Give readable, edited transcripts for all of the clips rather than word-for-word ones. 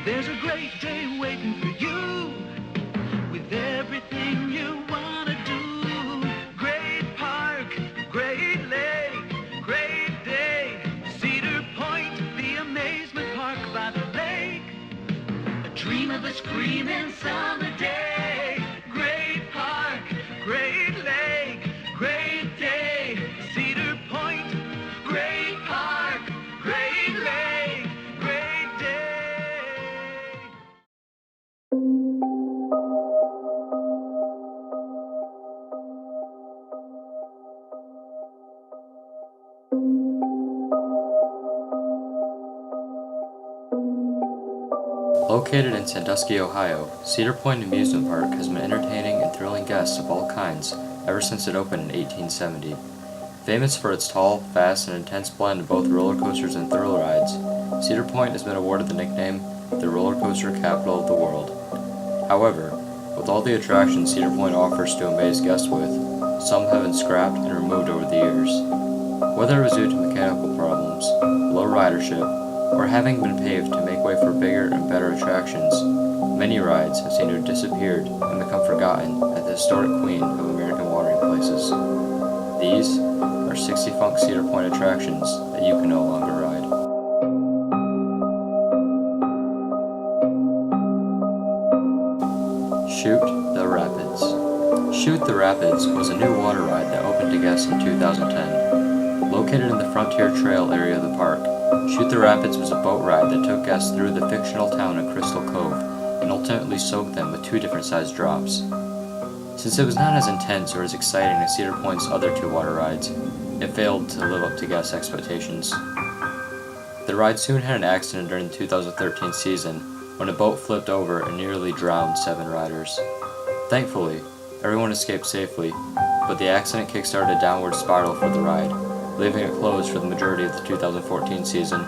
There's a great day waiting for you with everything you want to do. Great park, great lake, great day. Cedar Point, the amazement park by the lake. A dream of a screaming summer day. Great park, great lake, great day. Cedar Point, great park, great lake, great day. Located in Sandusky, Ohio, Cedar Point Amusement Park has been entertaining and thrilling guests of all kinds ever since it opened in 1870. Famous for its tall, fast, and intense blend of both roller coasters and thrill rides, Cedar Point has been awarded the nickname the roller coaster capital of the world. However, with all the attractions Cedar Point offers to amaze guests with, some have been scrapped and removed over the years. Whether it was due to mechanical problems, low ridership, or having been paved to make way for bigger and better attractions, many rides have seemed to have disappeared and become forgotten as the historic queen of American watering places. These are 6 defunct Cedar Point attractions that you can no longer ride. H.U.V.A. The Rapids. H.U.V.A. The Rapids was a new water ride that opened to guests in 2010. Located in the Frontier Trail area of the park, H.U.V.A. The Rapids was a boat ride that took guests through the fictional town of Crystal Cove and ultimately soaked them with 2 different sized drops. Since it was not as intense or as exciting as Cedar Point's other 2 water rides, it failed to live up to guests' expectations. The ride soon had an accident during the 2013 season when a boat flipped over and nearly drowned 7 riders. Thankfully, everyone escaped safely, but the accident kickstarted a downward spiral for the ride, leaving it closed for the majority of the 2014 season,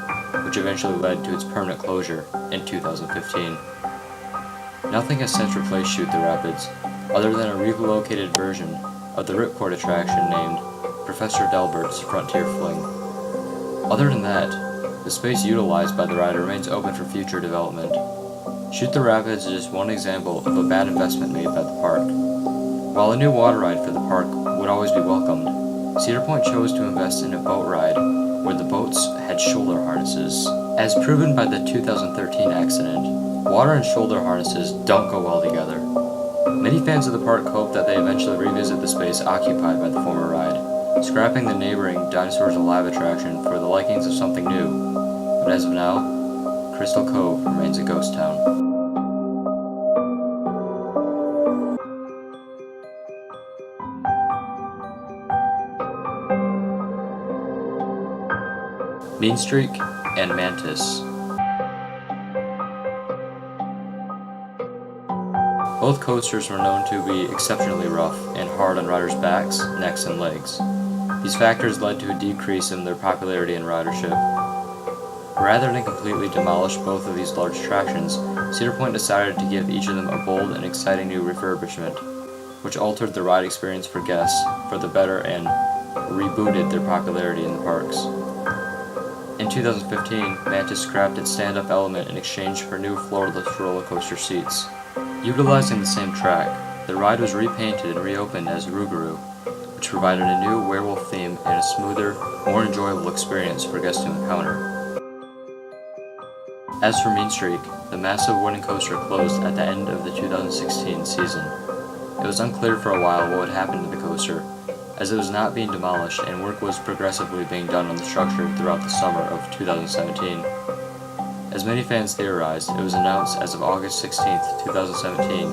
which eventually led to its permanent closure in 2015. Nothing has since replaced H.U.V.A. The Rapids, other than a relocated version of the Ripcord attraction named Professor Delbert's Frontier Fling. Other than that, the space utilized by the ride remains open for future development. H.U.V.A. The Rapids is just one example of a bad investment made by the park. While a new water ride for the park would always be welcomed, Cedar Point chose to invest in a boat ride where the boats had shoulder harnesses. As proven by the 2013 accident, water and shoulder harnesses don't go well together. Many fans of the park hope that they eventually revisit the space occupied by the former ride, scrapping the neighboring Dinosaurs Alive attraction for the likings of something new. But as of now, Crystal Cove remains a ghost town. Mean Streak and Mantis. Both coasters were known to be exceptionally rough and hard on riders' backs, necks, and legs. These factors led to a decrease in their popularity and ridership. Rather than completely demolish both of these large attractions, Cedar Point decided to give each of them a bold and exciting new refurbishment, which altered the ride experience for guests for the better and rebooted their popularity in the parks. In 2015, Mantis scrapped its stand-up element in exchange for new floorless roller coaster seats. Utilizing the same track, the ride was repainted and reopened as Rougarou, which provided a new werewolf theme and a smoother, more enjoyable experience for guests to encounter. As for Mean Streak, the massive wooden coaster closed at the end of the 2016 season. It was unclear for a while what would happen to the coaster, as it was not being demolished and work was progressively being done on the structure throughout the summer of 2017. As many fans theorized, it was announced as of August 16, 2017,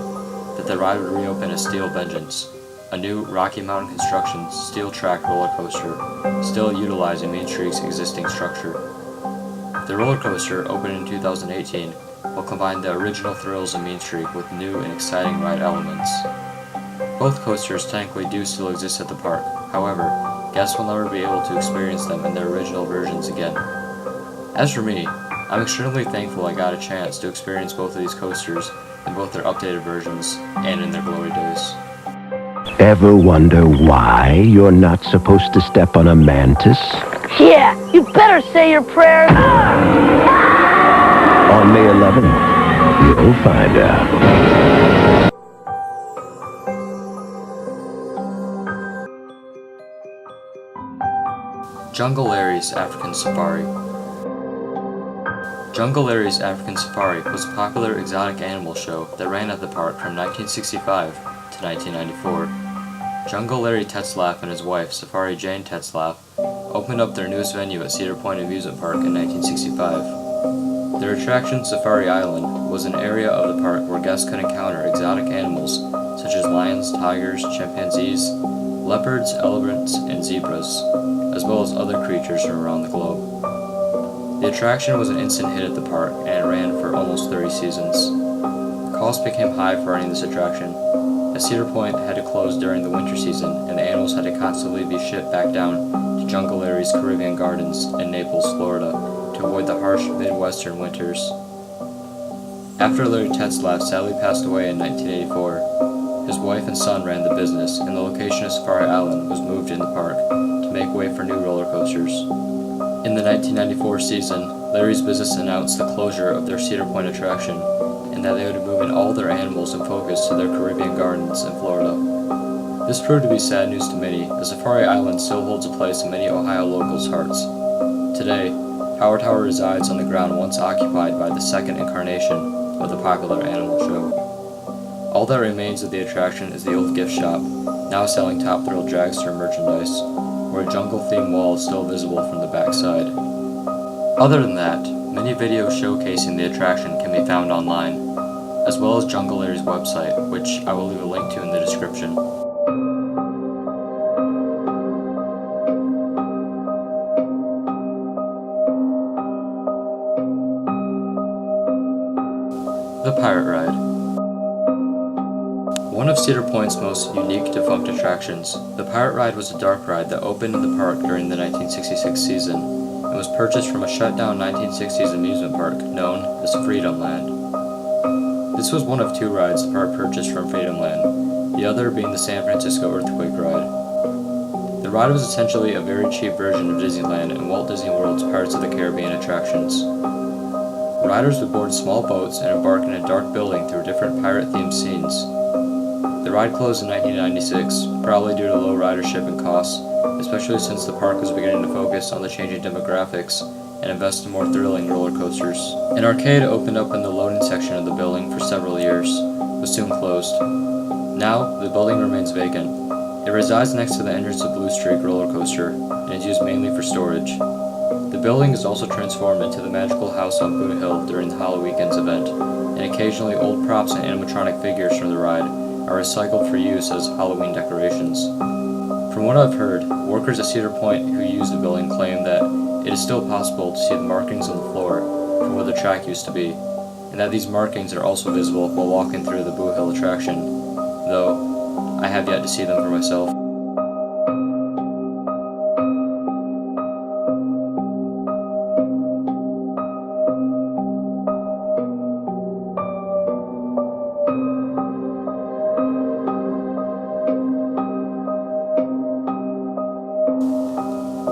that the ride would reopen as Steel Vengeance, a new Rocky Mountain construction steel-track roller coaster, still utilizing Mean Streak's existing structure. The roller coaster, opened in 2018, will combine the original thrills of Mean Streak with new and exciting ride elements. Both coasters technically do still exist at the park, however, guests will never be able to experience them in their original versions again. As for me, I'm extremely thankful I got a chance to experience both of these coasters in both their updated versions and in their glory days. Ever wonder why you're not supposed to step on a mantis? Yeah, you better say your prayers. On May 11th, We'll find out. Jungle Larry's African Safari. Jungle Larry's African Safari was a popular exotic animal show that ran at the park from 1965 to 1994. Jungle Larry Tetzlaff and his wife, Safari Jane Tetzlaff, opened up their newest venue at Cedar Point Amusement Park in 1965. Their attraction, Safari Island, was an area of the park where guests could encounter exotic animals such as lions, tigers, chimpanzees, leopards, elephants, and zebras, as well as other creatures from around the globe. The attraction was an instant hit at the park, and it ran for almost 30 seasons. The cost became high for running this attraction, as Cedar Point had to close during the winter season, and the animals had to constantly be shipped back down to Jungle Larry's Caribbean Gardens in Naples, Florida, to avoid the harsh Midwestern winters. After Larry Tetzlaff sadly passed away in 1984, his wife and son ran the business, and the location of Safari Island was moved in the park to make way for new roller coasters. In the 1994 season, Larry's business announced the closure of their Cedar Point attraction, and that they would be moving all their animals and focus to their Caribbean Gardens in Florida. This proved to be sad news to many, as Safari Island still holds a place in many Ohio locals' hearts. Today, Power Tower resides on the ground once occupied by the second incarnation of the popular animal show. All that remains of the attraction is the old gift shop, now selling Top Thrill dragster merchandise, where a jungle-themed wall is still visible from the backside. Other than that, many videos showcasing the attraction can be found online, as well as Jungle Larry's website, which I will leave a link to in the description. The Pirate Ride. One of Cedar Point's most unique defunct attractions, the Pirate Ride was a dark ride that opened in the park during the 1966 season and was purchased from a shut-down 1960s amusement park known as Freedomland. This was one of two rides the park purchased from Freedomland, the other being the San Francisco Earthquake Ride. The ride was essentially a very cheap version of Disneyland and Walt Disney World's Pirates of the Caribbean attractions. Riders would board small boats and embark in a dark building through different pirate-themed scenes. The ride closed in 1996, probably due to low ridership and costs, especially since the park was beginning to focus on the changing demographics and invest in more thrilling roller coasters. An arcade opened up in the loading section of the building for several years, but soon closed. Now, the building remains vacant. It resides next to the entrance of Blue Streak roller coaster, and is used mainly for storage. The building is also transformed into the magical house on Boot Hill during the Halloween's event, and occasionally old props and animatronic figures from the ride are recycled for use as Halloween decorations. From what I've heard, workers at Cedar Point who use the building claim that it is still possible to see the markings on the floor from where the track used to be, and that these markings are also visible while walking through the Boot Hill attraction, though I have yet to see them for myself.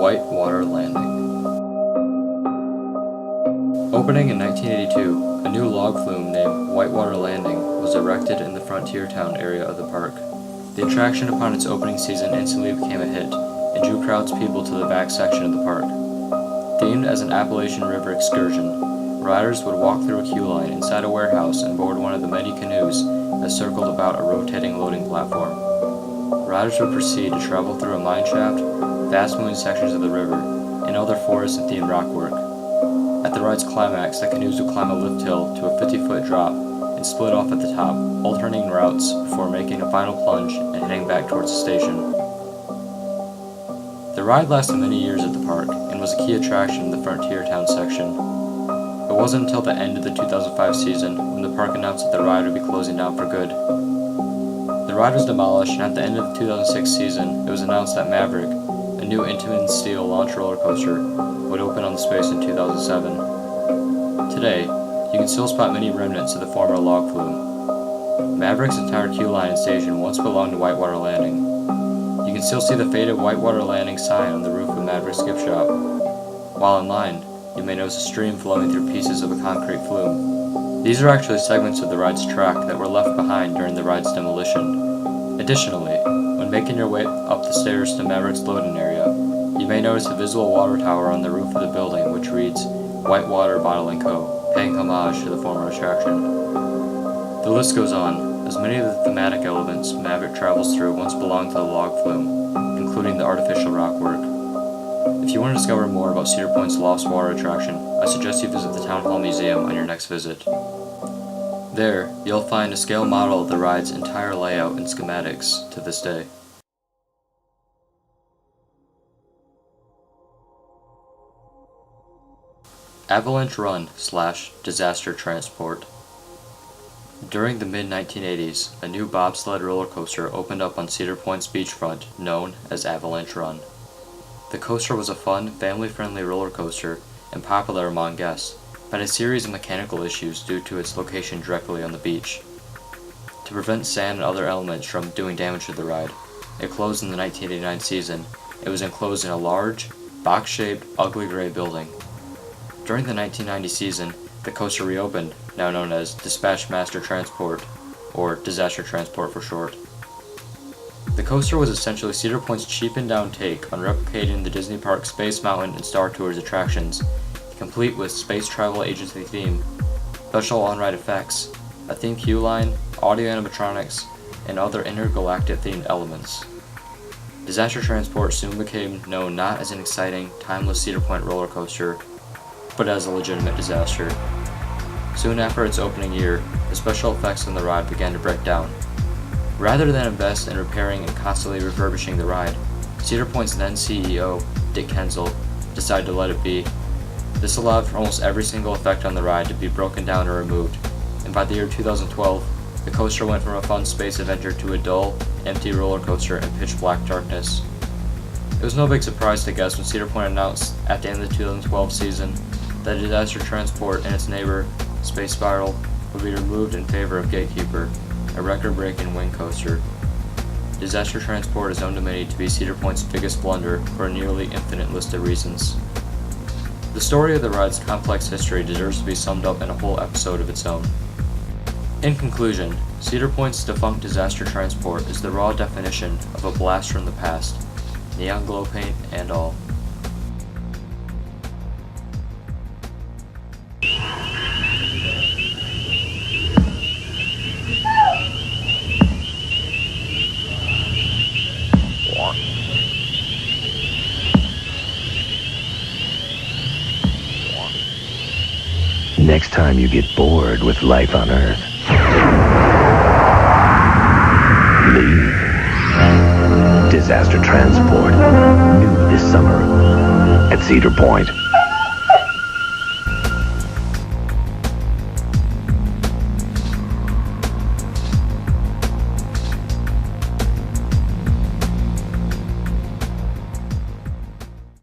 Whitewater Landing. Opening in 1982, a new log flume named Whitewater Landing was erected in the Frontier Town area of the park. The attraction upon its opening season instantly became a hit and drew crowds of people to the back section of the park. Themed as an Appalachian River excursion, riders would walk through a queue line inside a warehouse and board one of the many canoes that circled about a rotating loading platform. Riders would proceed to travel through a mine shaft, fast-moving sections of the river, and other forest and themed rock work. At the ride's climax, the canoes would climb a lift hill to a 50-foot drop and split off at the top, alternating routes before making a final plunge and heading back towards the station. The ride lasted many years at the park and was a key attraction in the Frontier Town section. It wasn't until the end of the 2005 season when the park announced that the ride would be closing down for good. The ride was demolished, and at the end of the 2006 season, it was announced that Maverick, a new Intamin steel launch roller coaster, would open on the space in 2007. Today, you can still spot many remnants of the former log flume. Maverick's entire queue line and station once belonged to Whitewater Landing. You can still see the faded Whitewater Landing sign on the roof of Maverick's gift shop. While in line, you may notice a stream flowing through pieces of a concrete flume. These are actually segments of the ride's track that were left behind during the ride's demolition. Additionally, when making your way up the stairs to Maverick's loading area, you may notice a visible water tower on the roof of the building which reads Whitewater Bottling Co., paying homage to the former attraction. The list goes on, as many of the thematic elements Maverick travels through once belonged to the log flume, including the artificial rockwork. If you want to discover more about Cedar Point's Lost Water attraction, I suggest you visit the Town Hall Museum on your next visit. There, you'll find a scale model of the ride's entire layout and schematics to this day. Avalanche Run / Disaster Transport. During the mid-1980s, a new bobsled roller coaster opened up on Cedar Point's beachfront, known as Avalanche Run. The coaster was a fun, family-friendly roller coaster and popular among guests, but had a series of mechanical issues due to its location directly on the beach. To prevent sand and other elements from doing damage to the ride, it closed in the 1989 season. It was enclosed in a large, box-shaped, ugly gray building. During the 1990 season, the coaster reopened, now known as Dispatch Master Transport, or Disaster Transport for short. The coaster was essentially Cedar Point's cheapened-down take on replicating the Disney Park Space Mountain and Star Tours attractions, complete with space travel agency theme, special on-ride effects, a theme queue line, audio animatronics, and other intergalactic-themed elements. Disaster Transport soon became known not as an exciting, timeless Cedar Point roller coaster, but as a legitimate disaster. Soon after its opening year, the special effects on the ride began to break down. Rather than invest in repairing and constantly refurbishing the ride, Cedar Point's then CEO, Dick Kenzel, decided to let it be. This allowed for almost every single effect on the ride to be broken down or removed, and by the year 2012, the coaster went from a fun space adventure to a dull, empty roller coaster in pitch black darkness. It was no big surprise to guests when Cedar Point announced at the end of the 2012 season that Disaster Transport and its neighbor, Space Spiral, would be removed in favor of Gatekeeper, a record-breaking wing coaster. Disaster Transport is known to many to be Cedar Point's biggest blunder for a nearly infinite list of reasons. The story of the ride's complex history deserves to be summed up in a whole episode of its own. In conclusion, Cedar Point's Defunct Disaster Transport is the raw definition of a blast from the past, neon glow paint and all. Next time you get bored with life on Earth, leave. Disaster Transport, new this summer at Cedar Point.